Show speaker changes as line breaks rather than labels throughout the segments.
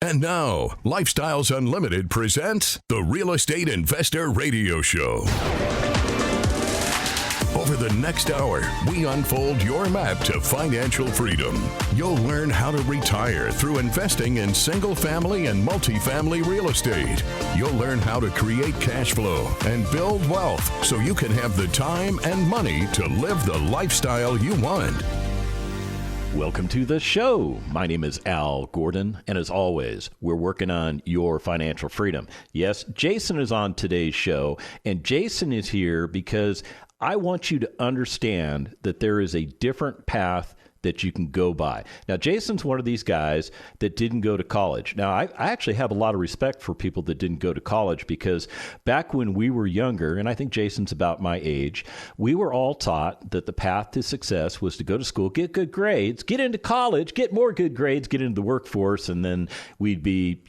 And now, Lifestyles Unlimited presents the Real Estate Investor Radio Show. Over the next hour, we unfold your map to financial freedom. You'll learn how to retire through investing in single-family and multifamily real estate. You'll learn how to create cash flow and build wealth so you can have the time and money to live the lifestyle you want.
Welcome to the show. My name is Al Gordon, and as always, we're working on your financial freedom. Yes, Jason is on today's show, and Jason is here because I want you to understand that there is a different path that you can go by. Now, Jason's one of these guys that didn't go to college. Now, I actually have a lot of respect for people that didn't go to college because back when we were younger, and I think Jason's about my age, we were all taught that the path to success was to go to school, get good grades, get into college, get more good grades, get into the workforce, and then we'd be,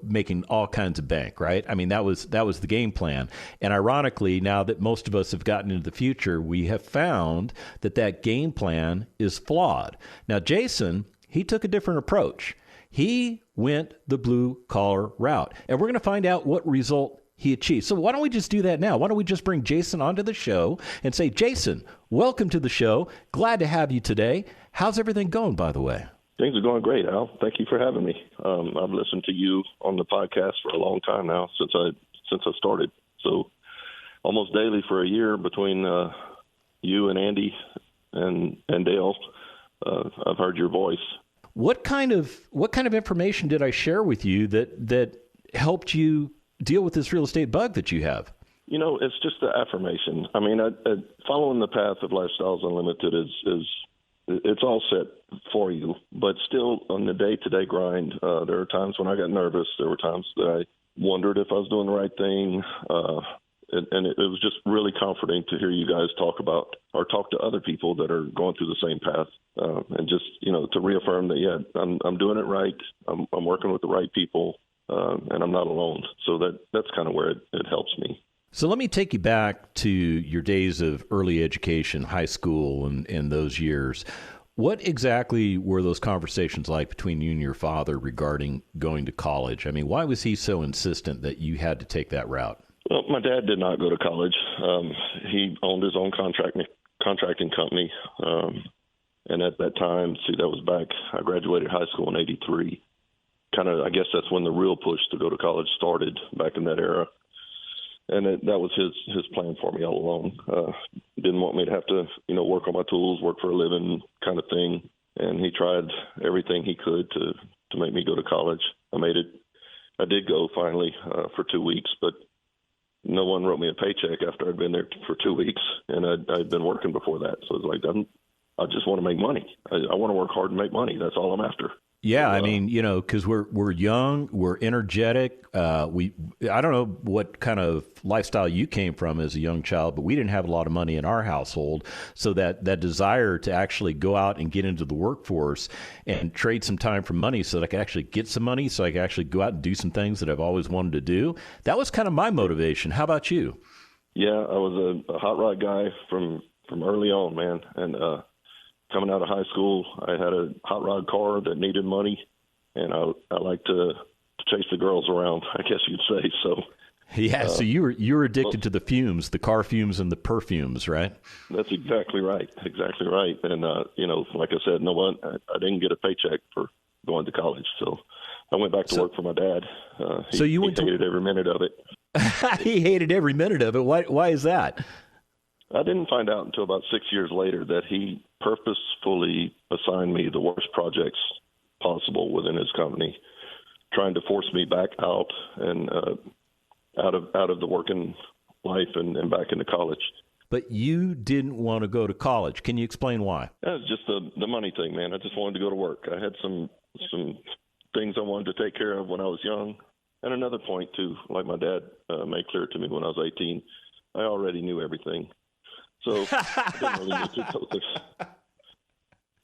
making all kinds of bank, right? I mean, that was the game plan. And ironically, now that most of us have gotten into the future, we have found that game plan is flawed. Now, Jason, he took a different approach. He went the blue collar route, and we're going to find out what result he achieved. So why don't we just do that now? Why don't we just bring Jason onto the show and say, Jason, welcome to the show. Glad to have you today. How's everything going, by the way?
Things are going great, Al. Thank you for having me. I've listened to you on the podcast for a long time now, since I started. So almost daily for a year between you and Andy and Dale. I've heard your voice.
What kind of information did I share with you that helped you deal with this real estate bug that you have?
It's just the affirmation. I mean, following the path of Lifestyles Unlimited is it's all set for you, but still on the day-to-day grind, there are times when I got nervous. There were times that I wondered if I was doing the right thing. And it was just really comforting to hear you guys talk to other people that are going through the same path, and just to reaffirm that I'm doing it right. I'm working with the right people, and I'm not alone. So that's kind of where it helps me.
So let me take you back to your days of early education, high school, and those years. What exactly were those conversations like between you and your father regarding going to college? I mean, why was he so insistent that you had to take that route?
Well, my dad did not go to college. He owned his own contracting company. And at that time, that was back, I graduated high school in 83. I guess that's when the real push to go to college started back in that era. And that was his plan for me all along. Didn't want me to have to, work on my tools, work for a living kind of thing. And he tried everything he could to make me go to college. I did go finally for 2 weeks, but no one wrote me a paycheck after I'd been there for 2 weeks, and I'd been working before that. So it's like, I just want to make money. I want to work hard and make money. That's all I'm after.
Yeah, I mean, because we're young, we're energetic. I don't know what kind of lifestyle you came from as a young child, but we didn't have a lot of money in our household. So that desire to actually go out and get into the workforce and trade some time for money so that I could actually get some money, so I could actually go out and do some things that I've always wanted to do. That was kind of my motivation. How about you?
Yeah, I was a hot rod guy from early on, man. And coming out of high school, I had a hot rod car that needed money, and I like to chase the girls around, I guess you'd say. So
yeah, so you were addicted to the fumes, the car fumes and the perfumes, right?
That's exactly right. Exactly right. And like I said, I didn't get a paycheck for going to college, so I went back to work for my dad. He hated every minute of it.
He hated every minute of it. Why is that?
I didn't find out until about 6 years later that he purposefully assigned me the worst projects possible within his company, trying to force me back out and out of the working life and back into college.
But you didn't want to go to college. Can you explain why?
It was just the money thing, man. I just wanted to go to work. I had some things I wanted to take care of when I was young. And another point, too, like my dad made clear to me when I was 18, I already knew everything. So I didn't really need to focus.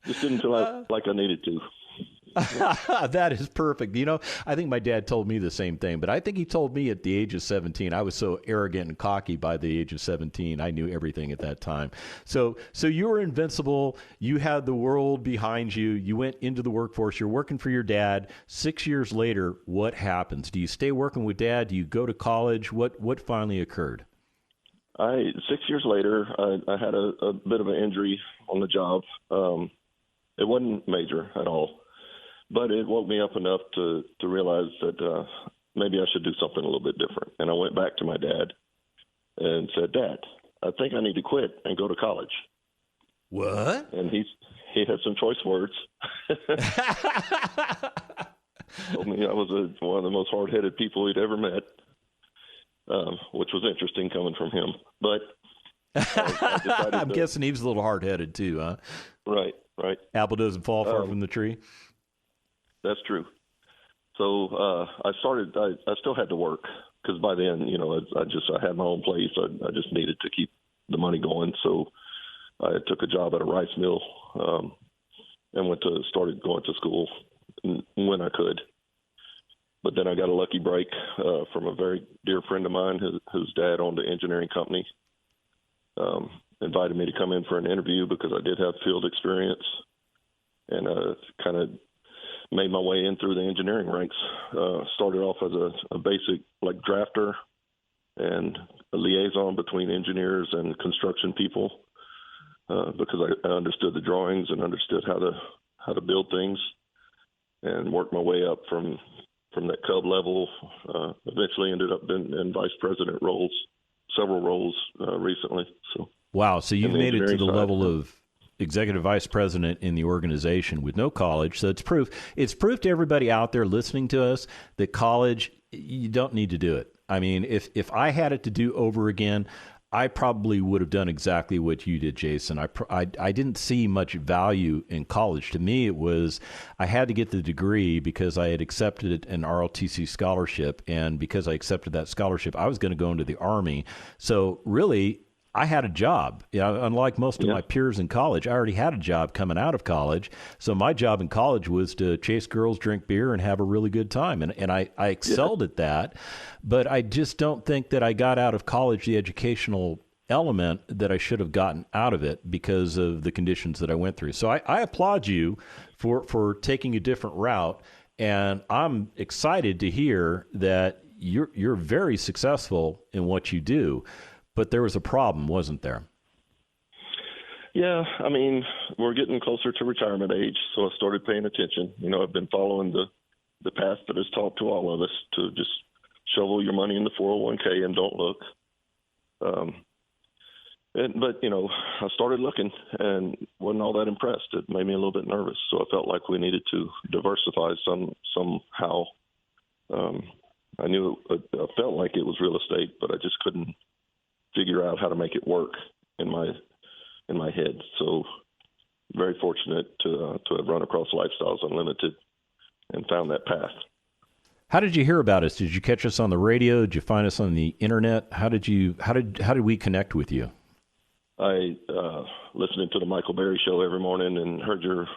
Just didn't feel like I needed to.
That is perfect. You know, I think my dad told me the same thing, but I think he told me at the age of 17. I was so arrogant and cocky by the age of 17. I knew everything at that time. So you were invincible. You had the world behind you. You went into the workforce. You're working for your dad. 6 years later, what happens? Do you stay working with dad? Do you go to college? What finally occurred?
6 years later, I had a bit of an injury on the job. It wasn't major at all, but it woke me up enough to realize that maybe I should do something a little bit different. And I went back to my dad and said, Dad, I think I need to quit and go to college.
What?
And he had some choice words. Told me I was one of the most hard-headed people he'd ever met, which was interesting coming from him. But
I'm guessing he was a little hard-headed too, huh?
Right.
Apple doesn't fall far from the tree.
That's true. So I still had to work because by then, I had my own place. I just needed to keep the money going. So I took a job at a rice mill and started going to school when I could. But then I got a lucky break from a very dear friend of mine whose dad owned an engineering company. Invited me to come in for an interview because I did have field experience, and kind of made my way in through the engineering ranks. Started off as a basic drafter and a liaison between engineers and construction people because I understood the drawings and understood how to build things, and worked my way up from that cub level. Eventually ended up in vice president roles, several roles recently. So.
Wow. So you've made it to the level of executive vice president in the organization with no college. So it's proof to everybody out there listening to us that college, you don't need to do it. I mean, if I had it to do over again, I probably would have done exactly what you did, Jason. I didn't see much value in college. To me, it was I had to get the degree because I had accepted an ROTC scholarship. And because I accepted that scholarship, I was going to go into the Army. So really, I had a job. Unlike most of my peers in college, I already had a job coming out of college. So my job in college was to chase girls, drink beer, and have a really good time. And I excelled at that. But I just don't think that I got out of college the educational element that I should have gotten out of it because of the conditions that I went through. So I applaud you for taking a different route. And I'm excited to hear that you're very successful in what you do. But there was a problem, wasn't there?
Yeah, I mean, we're getting closer to retirement age, so I started paying attention. I've been following the path that is taught to all of us to just shovel your money in the 401k and don't look. But I started looking and wasn't all that impressed. It made me a little bit nervous, so I felt like we needed to diversify somehow. I knew I felt like it was real estate, but I just couldn't figure out how to make it work in my head. So very fortunate to have run across Lifestyles Unlimited and found that path.
How did you hear about us? Did you catch us on the radio? Did you find us on the internet? How did we connect with you?
I listening to the Michael Berry show every morning and heard your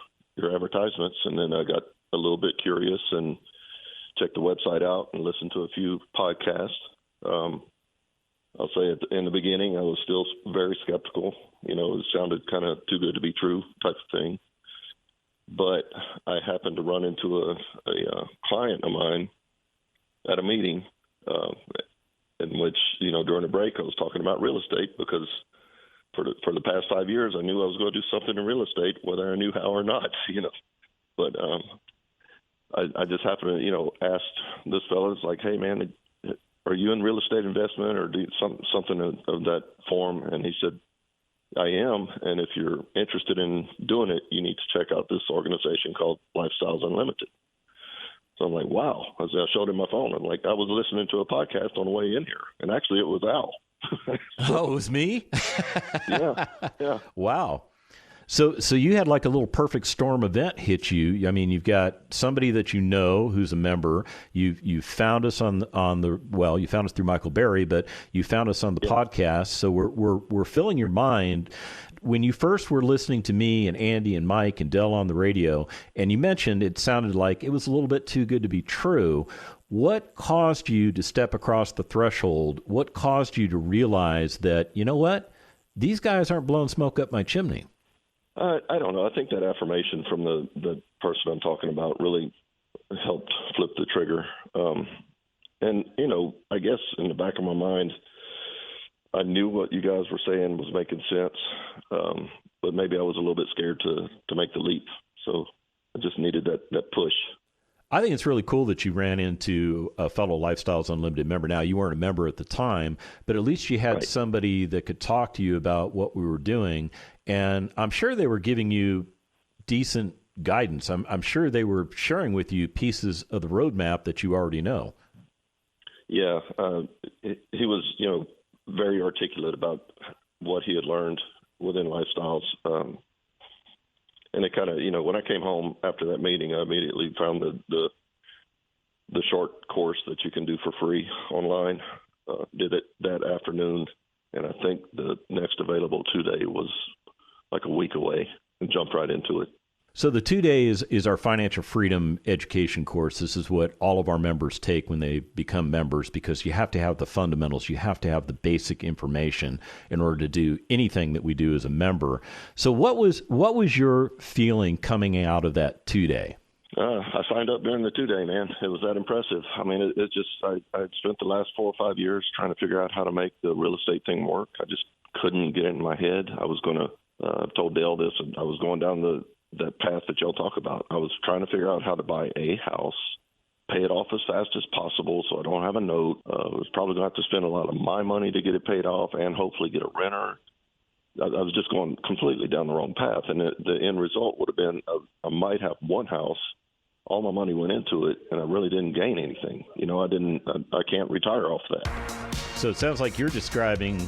advertisements, and then I got a little bit curious and checked the website out and listened to a few podcasts. I'll say in the beginning, I was still very skeptical. It sounded kind of too good to be true type of thing. But I happened to run into a client of mine at a meeting in which, during the break, I was talking about real estate because for the past 5 years, I knew I was going to do something in real estate, whether I knew how or not, But I just happened to, ask this fellow, it's like, hey, man, are you in real estate investment or do something of that form? And he said, I am. And if you're interested in doing it, you need to check out this organization called Lifestyles Unlimited. So I'm like, wow. I showed him my phone. I'm like, I was listening to a podcast on the way in here. And actually it was Al.
Oh, it was me?
Yeah.
Wow. So you had like a little perfect storm event hit you. I mean, you've got somebody that you know who's a member. You found us you found us through Michael Berry, but you found us on the podcast. So we're filling your mind. when you first were listening to me and Andy and Mike and Dell on the radio, and you mentioned it sounded like it was a little bit too good to be true, what caused you to step across the threshold? What caused you to realize that, you know what, these guys aren't blowing smoke up my chimney?
I don't know. I think that affirmation from the person I'm talking about really helped flip the trigger. And, I guess in the back of my mind, I knew what you guys were saying was making sense, but maybe I was a little bit scared to make the leap. So I just needed that push.
I think it's really cool that you ran into a fellow Lifestyles Unlimited member. Now, you weren't a member at the time, but at least you had
Right.
somebody that could talk to you about what we were doing. And I'm sure they were giving you decent guidance. I'm sure they were sharing with you pieces of the roadmap that you already know.
Yeah, he was, very articulate about what he had learned within Lifestyles. And it kind of, when I came home after that meeting, I immediately found the short course that you can do for free online. Did it that afternoon, and I think the next available 2-day was like a week away, and jumped right into it.
So the 2 days is our financial freedom education course. This is what all of our members take when they become members, because you have to have the fundamentals. You have to have the basic information in order to do anything that we do as a member. So what was your feeling coming out of that 2-day?
I signed up during the 2-day, man. It was that impressive. I mean, it just, I spent the last 4 or 5 years trying to figure out how to make the real estate thing work. I just couldn't get it in my head. I was going to, I've told Dale this, and I was going down that path that y'all talk about. I was trying to figure out how to buy a house, pay it off as fast as possible so I don't have a note. I was probably going to have to spend a lot of my money to get it paid off and hopefully get a renter. I was just going completely down the wrong path. And the end result would have been I might have one house. All my money went into it, and I really didn't gain anything. I can't retire off that.
So it sounds like you're describing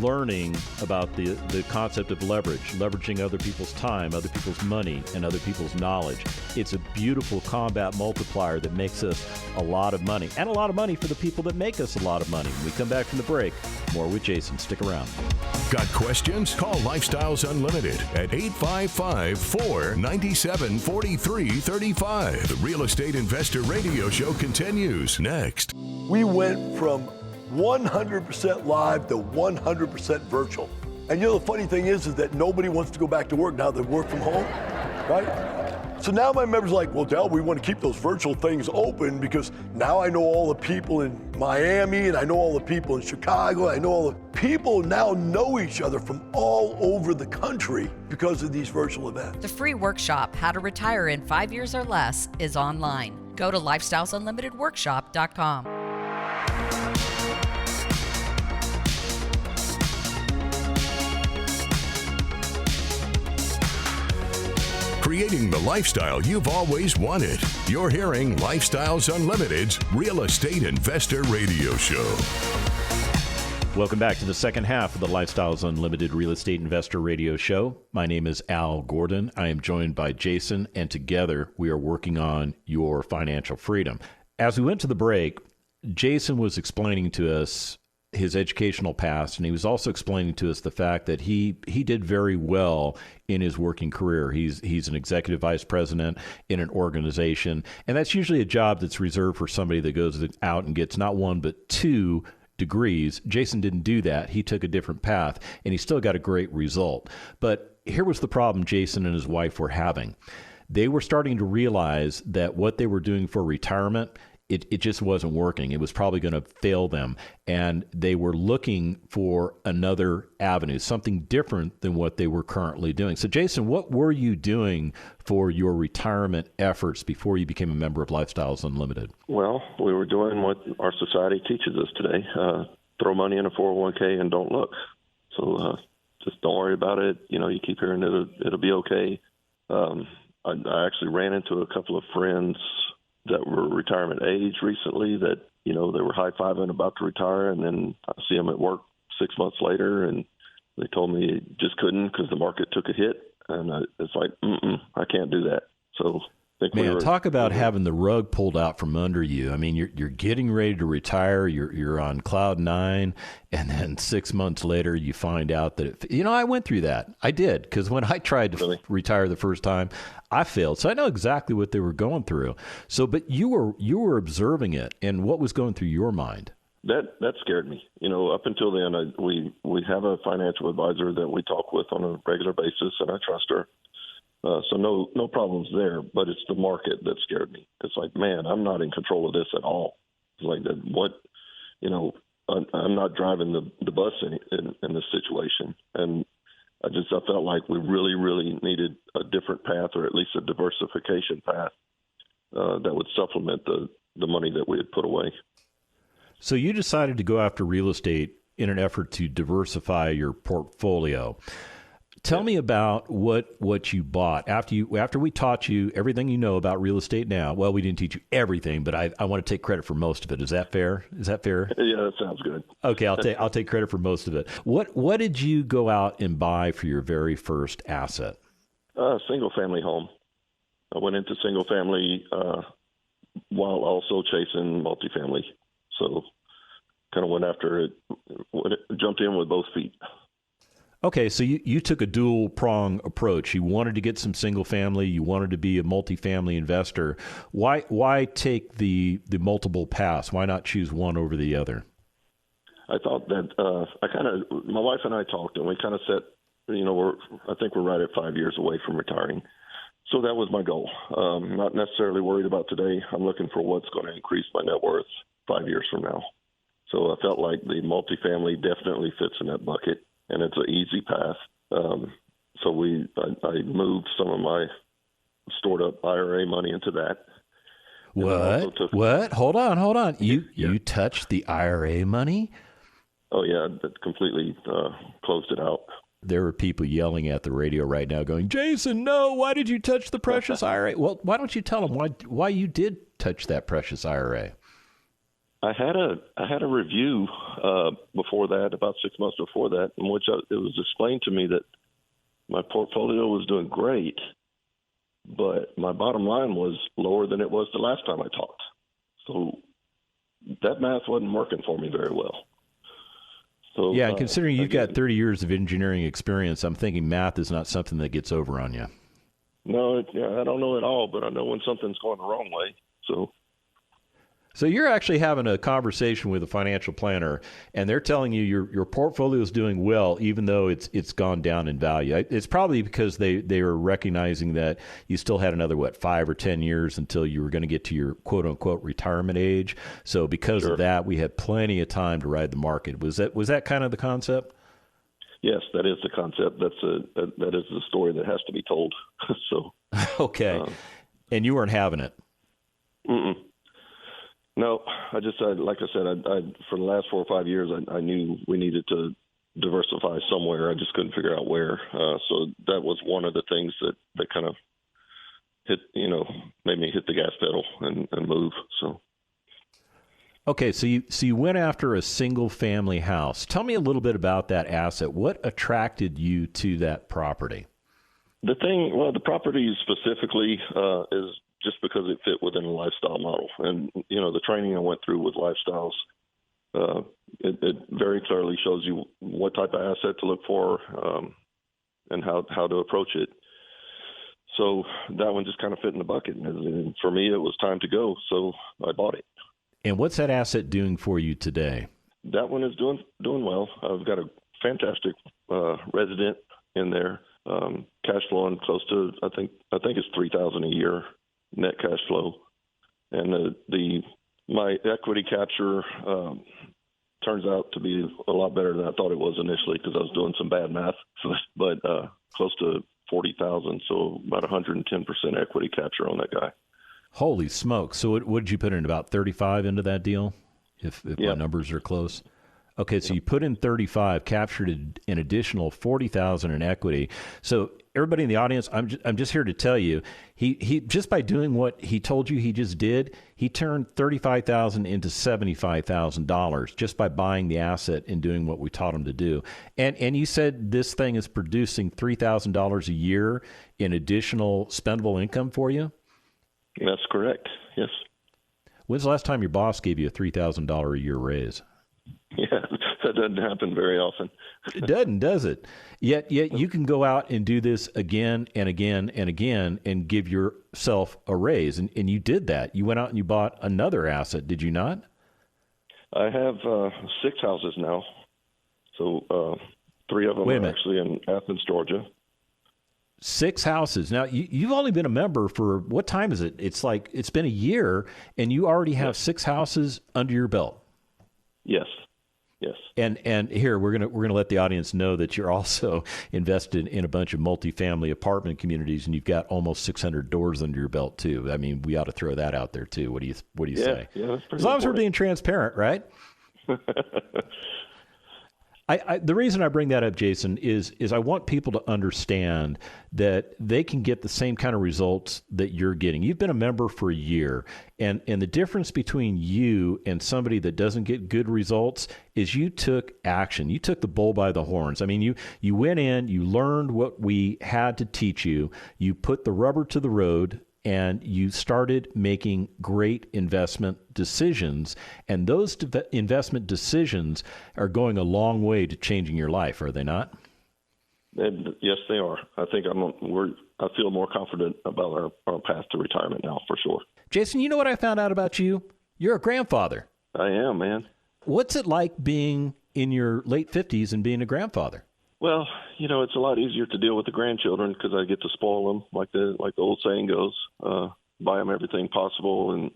learning about the concept of leveraging other people's time, other people's money, and other people's knowledge. It's a beautiful combat multiplier that makes us a lot of money, and a lot of money for the people that make us a lot of money. When we come back from the break, more with Jason. Stick around.
Got questions? Call Lifestyles Unlimited at 855-497-4335. The Real Estate Investor Radio Show continues next.
We went from 100% live to 100% virtual. And the funny thing is that nobody wants to go back to work now they work from home, right? So now my members are like, well, Del, we want to keep those virtual things open because now I know all the people in Miami and I know all the people in Chicago. I know all the people now know each other from all over the country because of these virtual events.
The free workshop, How to Retire in 5 Years or Less, is online. Go to lifestylesunlimitedworkshop.com.
Creating the lifestyle you've always wanted. You're hearing Lifestyles Unlimited's Real Estate Investor Radio Show.
Welcome back to the second half of the Lifestyles Unlimited Real Estate Investor Radio Show. My name is Al Gordon. I am joined by Jason, and together we are working on your financial freedom. As we went to the break, Jason was explaining to us his educational past, and he was also explaining to us the fact that he did very well in his working career. He's an executive vice president in an organization, and that's usually a job that's reserved for somebody that goes out and gets not one but two degrees. Jason didn't do that. He took a different path, and he still got a great result. But here was the problem Jason and his wife were having. They were starting to realize that what they were doing for retirement, it just wasn't working. It was probably going to fail them. And they were looking for another avenue, something different than what they were currently doing. So, Jason, what were you doing for your retirement efforts before you became a member of Lifestyles Unlimited?
Well, we were doing what our society teaches us today. Throw money in a 401k and don't look. So just don't worry about it. You keep hearing it'll be okay. I actually ran into a couple of friends that were retirement age recently that, they were high-fiving about to retire, and then I see them at work 6 months later, and they told me just couldn't because the market took a hit. And it's like, I can't do that. So
Man, talk about having the rug pulled out from under you. I mean, you're getting ready to retire. You're on cloud nine, and then 6 months later, you find out that I went through that. I did, because when I tried to retire the first time, I failed. So I know exactly what they were going through. So, but you were observing it, and what was going through your mind?
That scared me. Up until then, we have a financial advisor that we talk with on a regular basis, and I trust her. So no problems there, but it's the market that scared me. It's like, man, I'm not in control of this at all. It's like that. I'm not driving the bus in this situation, and I felt like we really, really needed a different path, or at least a diversification path that would supplement the money that we had put away.
So you decided to go after real estate in an effort to diversify your portfolio. Tell me about what you bought after we taught you everything you know about real estate now. Well, we didn't teach you everything, but I want to take credit for most of it. Is that fair? Yeah,
that sounds good.
Okay, I'll take credit for most of it. What did you go out and buy for your very first asset?
Single family home. I went into single family while also chasing multifamily. So kind of went after it, jumped in with both feet.
Okay, so you took a dual prong approach. You wanted to get some single family. You wanted to be a multifamily investor. Why take the multiple paths? Why not choose one over the other?
I thought that my wife and I talked, and we kind of set, I think we're right at 5 years away from retiring. So that was my goal. Not necessarily worried about today. I'm looking for what's going to increase my net worth 5 years from now. So I felt like the multifamily definitely fits in that bucket. And it's an easy path. So I moved some of my stored up IRA money into that.
What? Hold on. You touched the IRA money?
Oh, yeah. That completely closed it out.
There are people yelling at the radio right now going, Jason, no, why did you touch the precious IRA? Well, why don't you tell them why you did touch that precious IRA?
I had a review before that, about 6 months before that, in which it was explained to me that my portfolio was doing great, but my bottom line was lower than it was the last time I talked. So that math wasn't working for me very well. So,
yeah, and considering you've got 30 years of engineering experience, I'm thinking math is not something that gets over on you.
No, I don't know at all, but I know when something's going the wrong way.
So you're actually having a conversation with a financial planner, and they're telling you your portfolio is doing well, even though it's gone down in value. It's probably because they were recognizing that you still had another 5 or 10 years until you were going to get to your quote unquote retirement age. So because of that, we had plenty of time to ride the market. Was that kind of the concept?
Yes, that is the concept. That is the story that has to be told. So
okay, and you weren't having it.
Mm-mm. No, like I said, for the last 4 or 5 years, I knew we needed to diversify somewhere. I just couldn't figure out where. So that was one of the things that kind of made me hit the gas pedal and move. So.
Okay, so you went after a single family house. Tell me a little bit about that asset. What attracted you to that property?
The property specifically is just because it fit within a lifestyle model. And, the training I went through with lifestyles, it very clearly shows you what type of asset to look for and how to approach it. So that one just kind of fit in the bucket. And for me, it was time to go. So I bought it.
And what's that asset doing for you today?
That one is doing well. I've got a fantastic resident in there, cash flowing close to I think it's $3,000 a year net cash flow, and my equity capture turns out to be a lot better than I thought it was initially because I was doing some bad math, but close to $40,000, so about 110% equity capture on that guy.
Holy smokes! So what did you put in, about 35 into that deal? If my numbers are close. Okay, so you put in 35, captured an additional 40,000 in equity. So everybody in the audience, I'm just here to tell you, he just by doing what he told you he just did, he turned 35,000 into $75,000 just by buying the asset and doing what we taught him to do. And you said this thing is producing $3,000 a year in additional spendable income for you?
That's correct. Yes.
When's the last time your boss gave you a $3,000 a year raise?
Yeah, that doesn't happen very often.
It doesn't, does it? Yet you can go out and do this again and again and again and give yourself a raise. And you did that. You went out and you bought another asset, did you not?
I have 6 houses now. So 3 of them are actually in Athens, Georgia.
6 houses. Now, you've only been a member for, what time is it? It's like, it's been a year, and you already have 6 houses under your belt.
Yes. Yes.
And here we're gonna let the audience know that you're also invested in a bunch of multifamily apartment communities, and you've got almost 600 doors under your belt too. I mean, we ought to throw that out there too. What do you say?
Yeah, that's pretty
as long as we're being transparent, right? The reason I bring that up, Jason, is I want people to understand that they can get the same kind of results that you're getting. You've been a member for a year, and the difference between you and somebody that doesn't get good results is you took action. You took the bull by the horns. I mean, you went in, you learned what we had to teach you, you put the rubber to the road, and you started making great investment decisions. And those investment decisions are going a long way to changing your life, are they not?
Yes, they are. I think I feel more confident about our path to retirement now, for sure.
Jason, you know what I found out about you? You're a grandfather.
I am, man.
What's it like being in your late 50s and being a grandfather?
Well, it's a lot easier to deal with the grandchildren because I get to spoil them, like the old saying goes. Buy them everything possible, and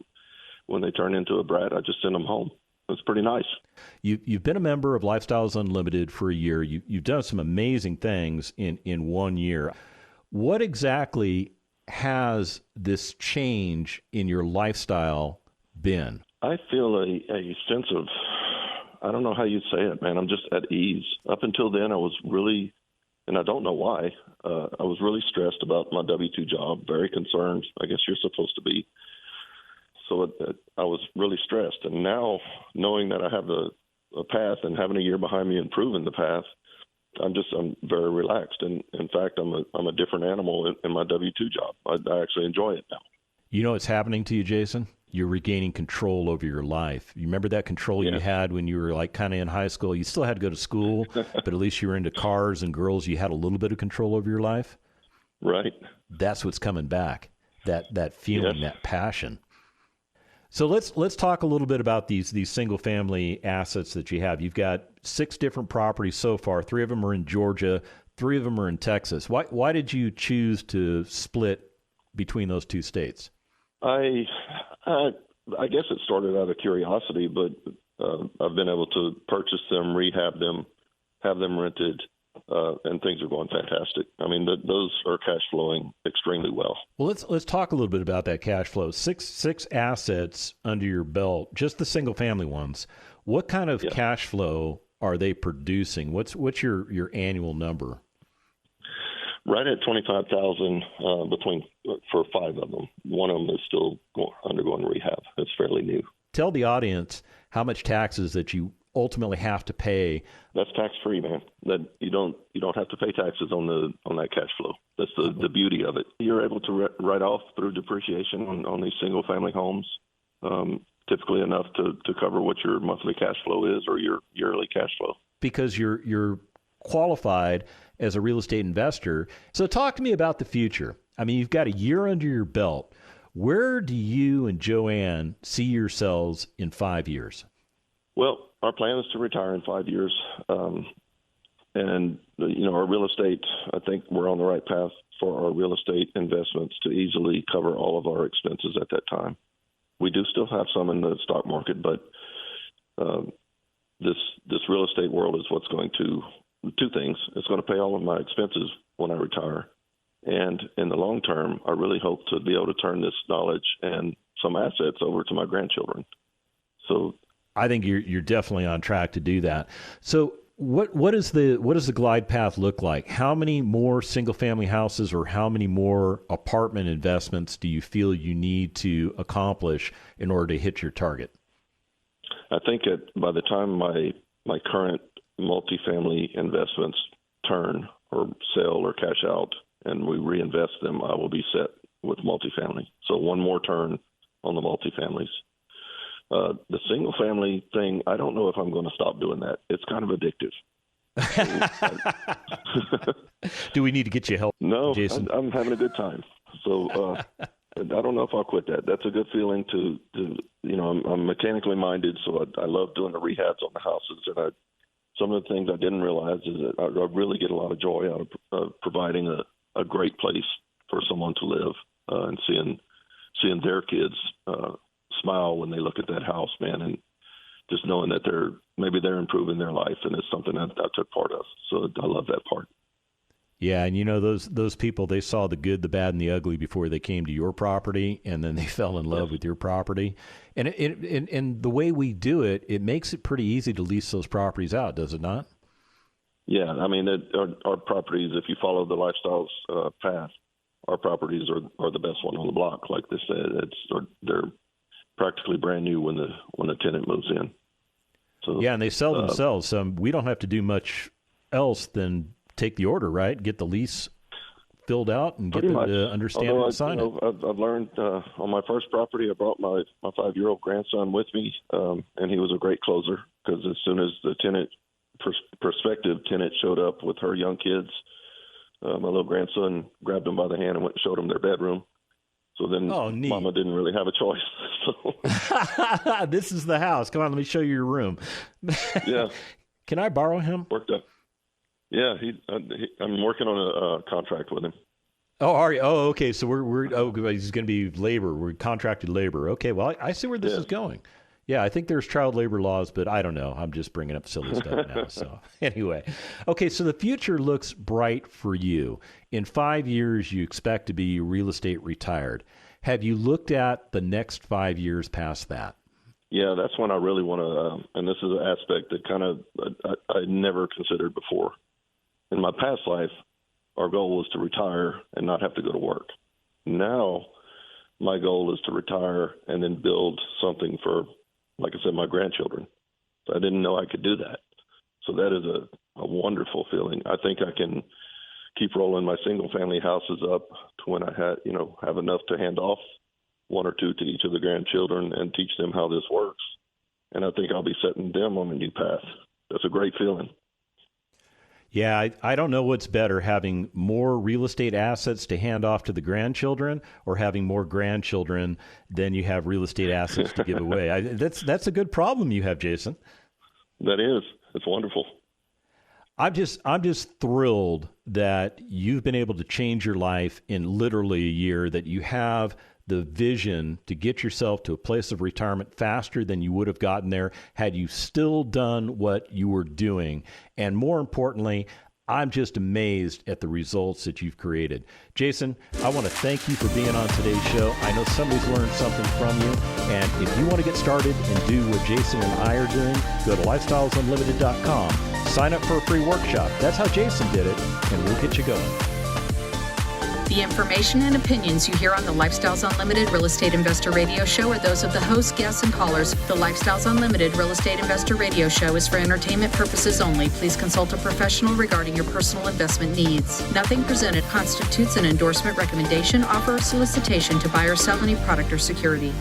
when they turn into a brat, I just send them home. It's pretty nice.
You've been a member of Lifestyles Unlimited for a year. You've done some amazing things in 1 year. What exactly has this change in your lifestyle been?
I feel a sense of, I don't know how you'd say it, man. I'm just at ease. Up until then, I was really, and I don't know why, I was really stressed about my W-2 job, very concerned. I guess you're supposed to be. So I was really stressed. And now, knowing that I have a path and having a year behind me and proving the path, I'm very relaxed. And in fact, I'm a different animal in my W-2 job. I actually enjoy it now.
You know what's happening to you, Jason? You're regaining control over your life. You remember that control you had when you were like kind of in high school? You still had to go to school, but at least you were into cars and girls. You had a little bit of control over your life.
Right.
That's what's coming back. That feeling, that passion. So let's talk a little bit about these single family assets that you have. You've got 6 different properties so far. 3 of them are in Georgia. 3 of them are in Texas. Why did you choose to split between those 2 states?
I guess it started out of curiosity, but I've been able to purchase them, rehab them, have them rented, and things are going fantastic. I mean, those are cash flowing extremely well. Well,
let's talk a little bit about that cash flow. Six assets under your belt, just the single family ones. What kind of cash flow are they producing? What's your annual number?
Right at $25,000 for 5 of them. One of them is still undergoing rehab. It's fairly new.
Tell the audience how much taxes that you ultimately have to pay.
That's tax free, man. That you don't have to pay taxes on that cash flow. That's the beauty of it. You're able to write off through depreciation on these single family homes, typically enough to cover what your monthly cash flow is or your yearly cash flow.
Because you're qualified as a real estate investor. So talk to me about the future. I mean, you've got a year under your belt. Where do you and Joanne see yourselves in 5 years?
Well, our plan is to retire in 5 years. And, our real estate, I think we're on the right path for our real estate investments to easily cover all of our expenses at that time. We do still have some in the stock market, but this real estate world is what's going to 2 things. It's going to pay all of my expenses when I retire. And in the long term, I really hope to be able to turn this knowledge and some assets over to my grandchildren. So
I think you're definitely on track to do that. So what does the glide path look like? How many more single family houses or how many more apartment investments do you feel you need to accomplish in order to hit your target?
I think by the time my current multifamily investments turn or sell or cash out and we reinvest them, I will be set with multifamily. So one more turn on the multifamilies. The single family thing, I don't know if I'm going to stop doing that. It's kind of addictive.
Do we need to get you help?
No,
Jason?
I'm having a good time. So I don't know if I'll quit that. That's a good feeling to I'm mechanically minded, so I love doing the rehabs on the houses. And some of the things I didn't realize is that I really get a lot of joy out of providing a great place for someone to live and seeing their kids smile when they look at that house, man, and just knowing that they're improving their life, and it's something that I took part of. So I love that part.
Yeah, and those people, they saw the good, the bad, and the ugly before they came to your property, and then they fell in love with your property. And and the way we do it, it makes it pretty easy to lease those properties out, does it not?
Yeah, I mean, our properties, if you follow the Lifestyles path, our properties are the best one on the block. Like they said, they're practically brand new when the tenant moves in. So
yeah, and they sell themselves. So we don't have to do much else than take the order, right? Get the lease filled out and get them to understand it and sign it.
I've learned on my first property, I brought my 5-year-old grandson with me, and he was a great closer because as soon as the prospective tenant showed up with her young kids, my little grandson grabbed them by the hand and went and showed them their bedroom. So then Mama didn't really have a choice. So.
This is the house. Come on, let me show you your room.
Yeah.
Can I borrow him?
Worked up. Yeah, I'm working on a contract with him.
Oh, are you? Oh, okay. So he's going to be labor. We're contracted labor. Okay. Well, I see where this is going. Yeah, I think there's child labor laws, but I don't know. I'm just bringing up silly stuff now. So anyway, okay. So the future looks bright for you. In 5 years, you expect to be real estate retired. Have you looked at the next 5 years past that?
Yeah, that's when I really want to, and this is an aspect that kind of I never considered before. In my past life, our goal was to retire and not have to go to work. Now, my goal is to retire and then build something for, like I said, my grandchildren. So I didn't know I could do that. So that is a wonderful feeling. I think I can keep rolling my single-family houses up to when I have enough to hand off 1 or 2 to each of the grandchildren and teach them how this works. And I think I'll be setting them on a new path. That's a great feeling.
Yeah, I don't know what's better, having more real estate assets to hand off to the grandchildren or having more grandchildren than you have real estate assets to give away. That's a good problem you have, Jason.
That is. It's wonderful.
I'm just thrilled that you've been able to change your life in literally a year, that you have the vision to get yourself to a place of retirement faster than you would have gotten there had you still done what you were doing. And more importantly, I'm just amazed at the results that you've created. Jason, I want to thank you for being on today's show. I know somebody's learned something from you. And if you want to get started and do what Jason and I are doing, go to lifestylesunlimited.com. Sign up for a free workshop. That's how Jason did it, and we'll get you going.
The information and opinions you hear on the Lifestyles Unlimited Real Estate Investor Radio Show are those of the hosts, guests, and callers. The Lifestyles Unlimited Real Estate Investor Radio Show is for entertainment purposes only. Please consult a professional regarding your personal investment needs. Nothing presented constitutes an endorsement, recommendation, offer, or solicitation to buy or sell any product or security.